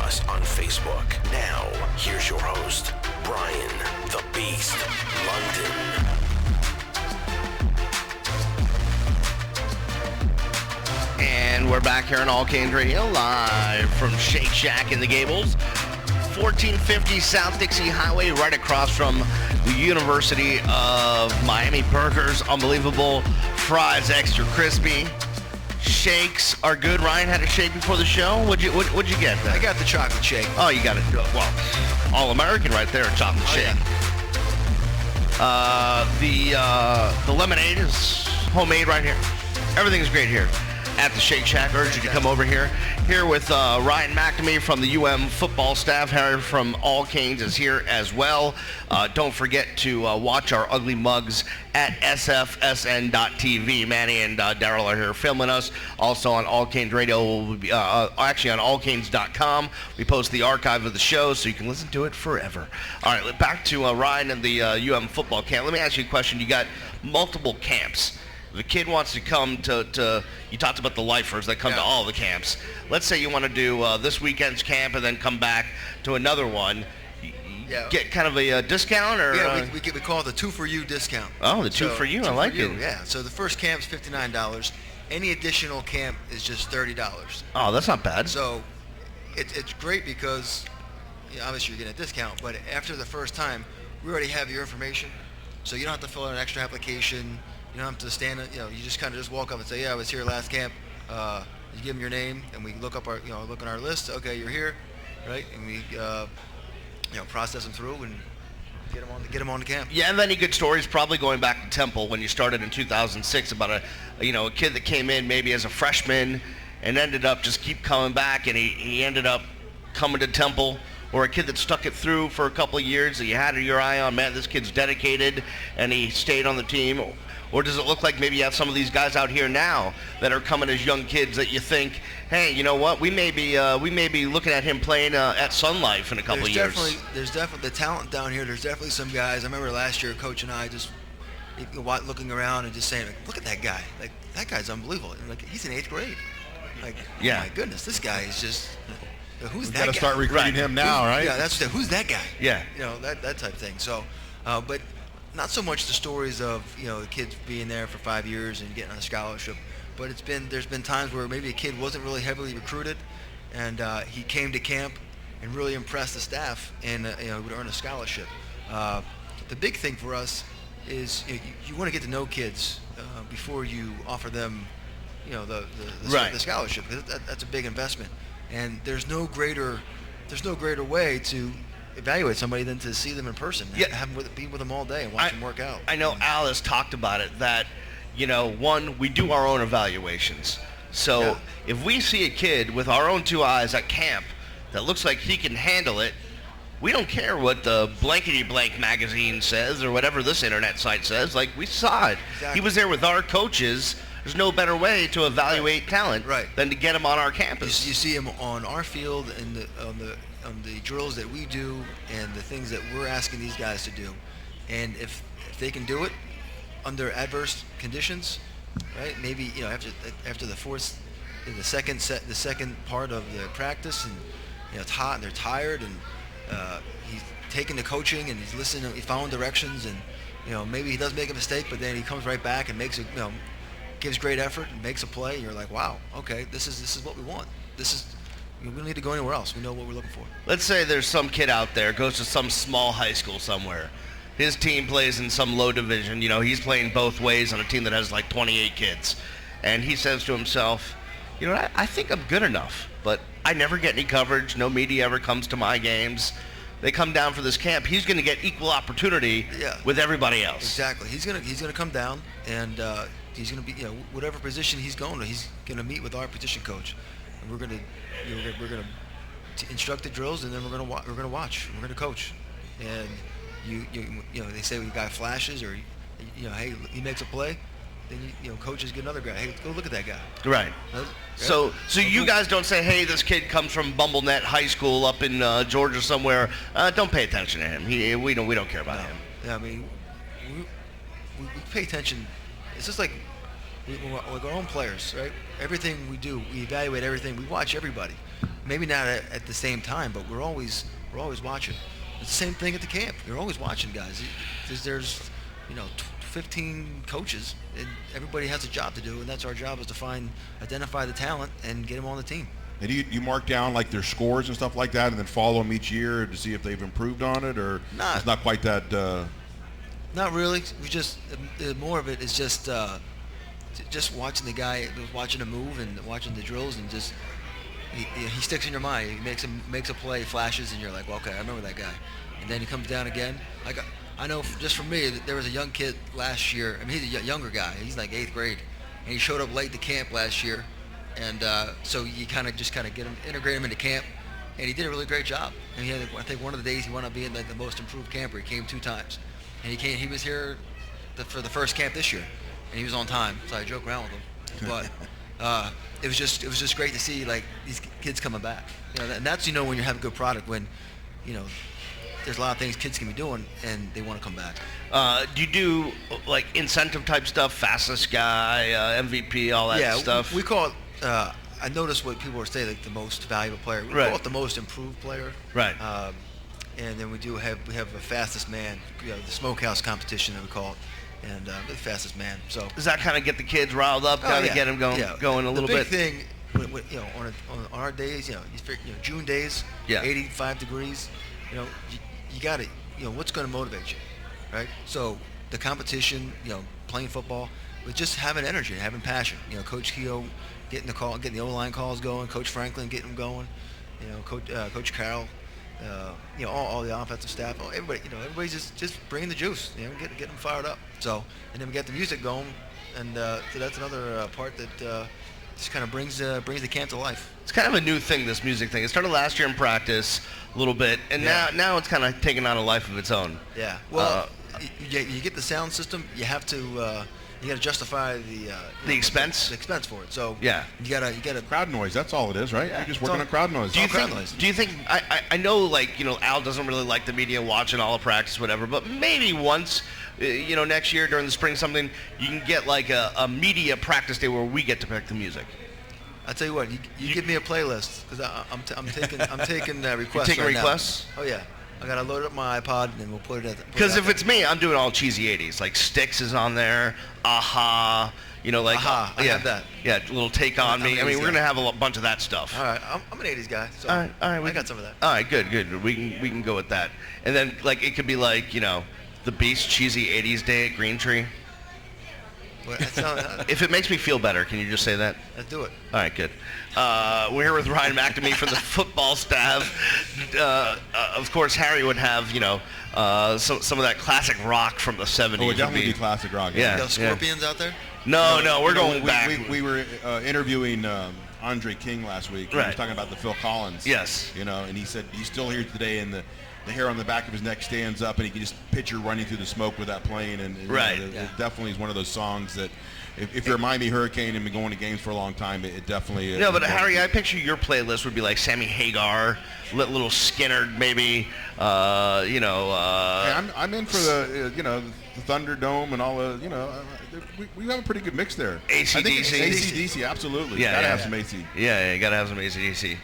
us on Facebook. Now, here's your host, Brian the Beast London. And we're back here on All Canes Radio, live from Shake Shack in the Gables, 1450 South Dixie Highway, right across from the University of Miami. Burgers, unbelievable. Fries, extra crispy. Shakes are good. Ryan had a shake before the show. What'd you get there? I got the chocolate shake. Oh, you got it. Well, all-American right there, chocolate shake. Yeah. The lemonade is homemade right here. Everything's great here at the Shake Shack. Urge you to come over here. Here with Ryan McNamee from the UM football staff. Harry from All Canes is here as well. Don't forget to watch our ugly mugs at sfsn.tv. Manny and Daryl are here filming us. Also on All Canes Radio, actually on allcanes.com. We post the archive of the show so you can listen to it forever. All right, back to Ryan and the UM football camp. Let me ask you a question. You got multiple camps. If a kid wants to come to you talked about the lifers that come to all the camps. Let's say you want to do this weekend's camp and then come back to another one. Get kind of a discount, or we call it the 2 for you discount. Oh, the 2 for you. I like it. Yeah. So the first camp's $59. Any additional camp is just $30. Oh, that's not bad. So it's great because obviously you're getting a discount, but after the first time, we already have your information, so you don't have to fill out an extra application. You don't have to stand. You just kind of just walk up and say, "Yeah, I was here last camp." You give them your name, and we look up our, look on our list. Okay, you're here, right? And we, process them through and get them on the camp. Yeah, and any good stories probably going back to Temple when you started in 2006 about a kid that came in maybe as a freshman and ended up just keep coming back, and he ended up coming to Temple. Or a kid that stuck it through for a couple of years that you had your eye on, man, this kid's dedicated, and he stayed on the team. Or does it look like maybe you have some of these guys out here now that are coming as young kids that you think, hey, you know what, we may be looking at him playing at Sun Life in a couple of years. There's definitely the talent down here. There's definitely some guys. I remember last year, Coach and I just looking around and just saying, like, look at that guy. Like, that guy's unbelievable. And, like, he's in 8th grade. Like, yeah. Oh my goodness, this guy is just. Who's that guy? Got to start recruiting him now, right? Yeah, who's that guy? Yeah. That type of thing. So, but not so much the stories of the kids being there for 5 years and getting on a scholarship, but there's been times where maybe a kid wasn't really heavily recruited, and he came to camp and really impressed the staff and would earn a scholarship. The big thing for us is you want to get to know kids before you offer them the scholarship, because that's a big investment. And there's no greater way to evaluate somebody than to see them in person. Yeah. Be with them all day and watch them work out. I know Al has talked about it that, one, we do our own evaluations. So if we see a kid with our own 2 eyes at camp that looks like he can handle it, we don't care what the blankety-blank magazine says or whatever this internet site says. Like, we saw it. Exactly. He was there with our coaches. There's no better way to evaluate talent than to get him on our campus. You see him on our field and on the drills that we do and the things that we're asking these guys to do. And if they can do it under adverse conditions, right? Maybe after the second part of the practice, and it's hot and they're tired, and he's taking the coaching and he's listening, he's following directions, and maybe he does make a mistake, but then he comes right back and makes gives great effort and makes a play, and you're like, wow, okay, this is what we want. We don't need to go anywhere else. We know what we're looking for. Let's say there's some kid out there, goes to some small high school somewhere. His team plays in some low division. He's playing both ways on a team that has like 28 kids. And he says to himself, I think I'm good enough, but I never get any coverage. No media ever comes to my games. They come down for this camp. He's going to get equal opportunity with everybody else. Exactly. He's going to come down, and he's going to be, whatever position he's going to, he's going to meet with our position coach, and we're going to instruct the drills, and then we're going to watch. We're going to coach, and they say when a guy flashes or hey, he makes a play, then coaches get another guy. Hey, let's go look at that guy. Right. So you guys don't say, hey, this kid comes from BumbleNet High School up in Georgia somewhere. Don't pay attention to him. We don't care about him. Yeah, I mean, we pay attention. It's just like our own players, right? Everything we do, we evaluate everything. We watch everybody. maybe not at the same time, but we're always watching. It's the same thing at the camp. You're always watching guys. There's 15 coaches, and everybody has a job to do, and that's our job, is to identify the talent and get them on the team. And you mark down like their scores and stuff like that, and then follow them each year to see if they've improved on it, or it's not quite that. Not really. We just more of it is just watching the guy, watching him move and watching the drills, and just he sticks in your mind. He makes a play, flashes, and you're like, well, okay, I remember that guy. And then he comes down again. Like I know just for me, there was a young kid last year. I mean, he's a younger guy. He's like 8th grade, and he showed up late to camp last year, and so you kind of integrate him into camp, and he did a really great job. And he had, I think, one of the days he wound up being like the most improved camper. He came 2 times, and he was here for the first camp this year, and he was on time. So I joke around with him, but it was just great to see like these kids coming back. And that's when you have a good product, when there's a lot of things kids can be doing and they want to come back. Do you do like incentive type stuff, fastest guy, MVP, all that stuff? We call it, I noticed what people would say, like the most valuable player. We call it the most improved player. Right. And then we have a fastest man, the smokehouse competition that we call it, and the fastest man. So does that kind of get the kids riled up, kind of get them going a little bit? The big thing, on our days, June days, 85 degrees, you got to, what's going to motivate you, right? So the competition, playing football, but just having energy, having passion. Coach Keogh getting the O-line calls going, Coach Franklin getting them going, Coach Carroll, all the offensive staff, everybody, everybody's just bringing the juice, get them fired up. So, and then we get the music going, and so that's another part that just kind of brings the camp to life. It's kind of a new thing, this music thing. It started last year in practice a little bit, and now it's kind of taken on a life of its own. Yeah. Well, you get the sound system. You have to you got to justify the expense. The expense for it. So you gotta Crowd noise. That's all it is, right? Yeah, You're just working on crowd noise. Do you think? I know, like, Al doesn't really like the media watching all the practice, whatever. But maybe once, next year during the spring, something you can get like a media practice day where we get to pick the music. I tell you what, you give me a playlist, because I'm taking requests. You're taking right requests? Now. Oh yeah, I gotta load up my iPod and then we'll put it. Because if it's me, I'm doing all cheesy '80s. Like Styx is on there, Aha. Aha, I have that. Yeah, a little Take On Me. I mean, we're gonna have a bunch of that stuff. All right, I'm an '80s guy, so all right, I got some of that. All right, good. We can go with that. And then like it could be like the Beast cheesy '80s day at Green Tree. If it makes me feel better, can you just say that? Let's do it. All right, good. We're here with Ryan McNamee from the football staff. Of course, Harry would have, some of that classic rock from the 70s. Oh, it would definitely be classic rock. Yeah. Scorpions out there? No, we're going back. We were interviewing Andre King last week. He was talking about the Phil Collins. Yes. And he said he's still here today, and the hair on the back of his neck stands up, and he can just picture running through the smoke with that plane. And it definitely is one of those songs that, if you're a Miami Hurricane and been going to games for a long time, it definitely. No, but Harry, I picture your playlist would be like Sammy Hagar, little Skinner, maybe. Hey, I'm in for the the Thunderdome and all the we have a pretty good mix there. AC/DC. AC/DC, absolutely. Yeah, gotta have some AC. Yeah, you gotta have some AC/DC.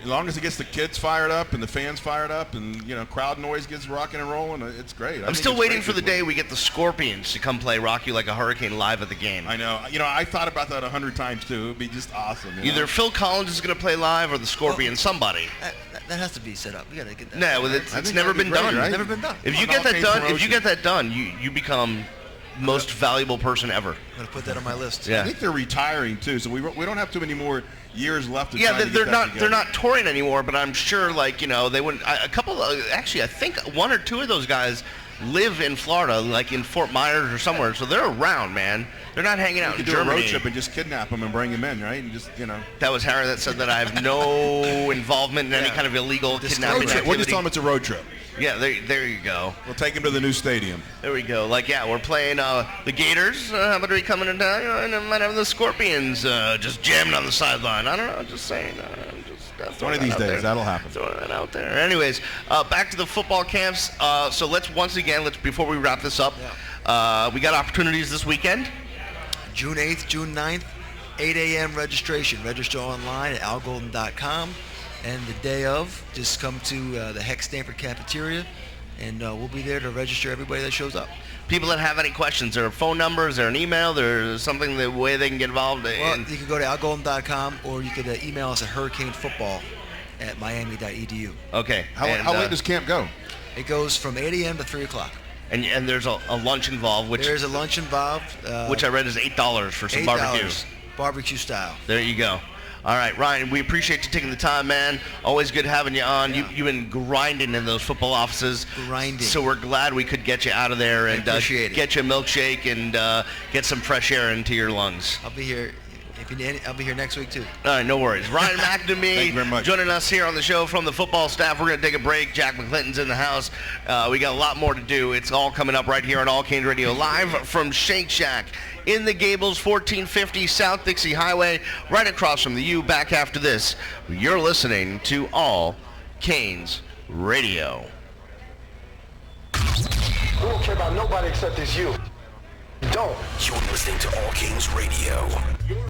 As long as it gets the kids fired up and the fans fired up and crowd noise gets rocking and rolling, it's great. I'm still waiting for the day we get the Scorpions to come play "Rock You Like a Hurricane" live at the game. I know. I thought about that 100 times too. It would be just awesome. Either Phil Collins is going to play live or the Scorpions. Somebody. That has to be set up. We got to get that. No, it's never been done. Right? Never been done. If you get that done, you become most valuable person ever. I'm gonna put that on my list. Yeah. I think they're retiring too, so we don't have too many more years left. They're not touring anymore, but I'm sure they wouldn't. I think 1 or 2 of those guys live in Florida, like in Fort Myers or somewhere, so they're around, man. They're not hanging out in Germany. Do a road trip and just kidnap them and bring them in, right? And just That was Harry that said that I have no involvement in any kind of illegal kidnapping activity. We'll just tell them it's a road trip. Yeah, there you go. We'll take them to the new stadium. There we go. We're playing the Gators. How about we coming in down? And might have the Scorpions just jamming on the sideline. I don't know. Just saying. One of these days, that'll happen. Throwing that out there. Anyways, back to the football camps. So let's before we wrap this up, we got opportunities this weekend. June 8th, June 9th, 8 a.m. registration. Register online at algolden.com. And the day of, just come to the Heck Stanford cafeteria, and we'll be there to register everybody that shows up. People that have any questions, there are phone numbers, there an email, there's something the way they can get involved. Well, you can go to algolden.com, or you could email us at hurricanefootball@miami.edu. Okay. How late does camp go? It goes from 8 a.m. to 3 o'clock. And there's a lunch involved, which there's a lunch involved, which I read is $8 for some $8, barbecue. Barbecue style. There you go. All right, Ryan, we appreciate you taking the time, man. Always good having you on. Yeah. You've been grinding in those football offices. Grinding. So we're glad we could get you out of there and get you a milkshake and get some fresh air into your lungs. I'll be here. If you need, I'll be here next week too. All right, no worries. Ryan McNamee Thank you very much. joining us here on the show from the football staff. We're going to take a break. Jack McClinton's in the house. We got a lot more to do. It's all coming up right here on All Canes Radio, live from Shake Shack in the Gables, 1450 South Dixie Highway, right across from the U. Back after this, you're listening to All Canes Radio. We don't care about nobody except it's you. Don't. You're listening to All Canes Radio.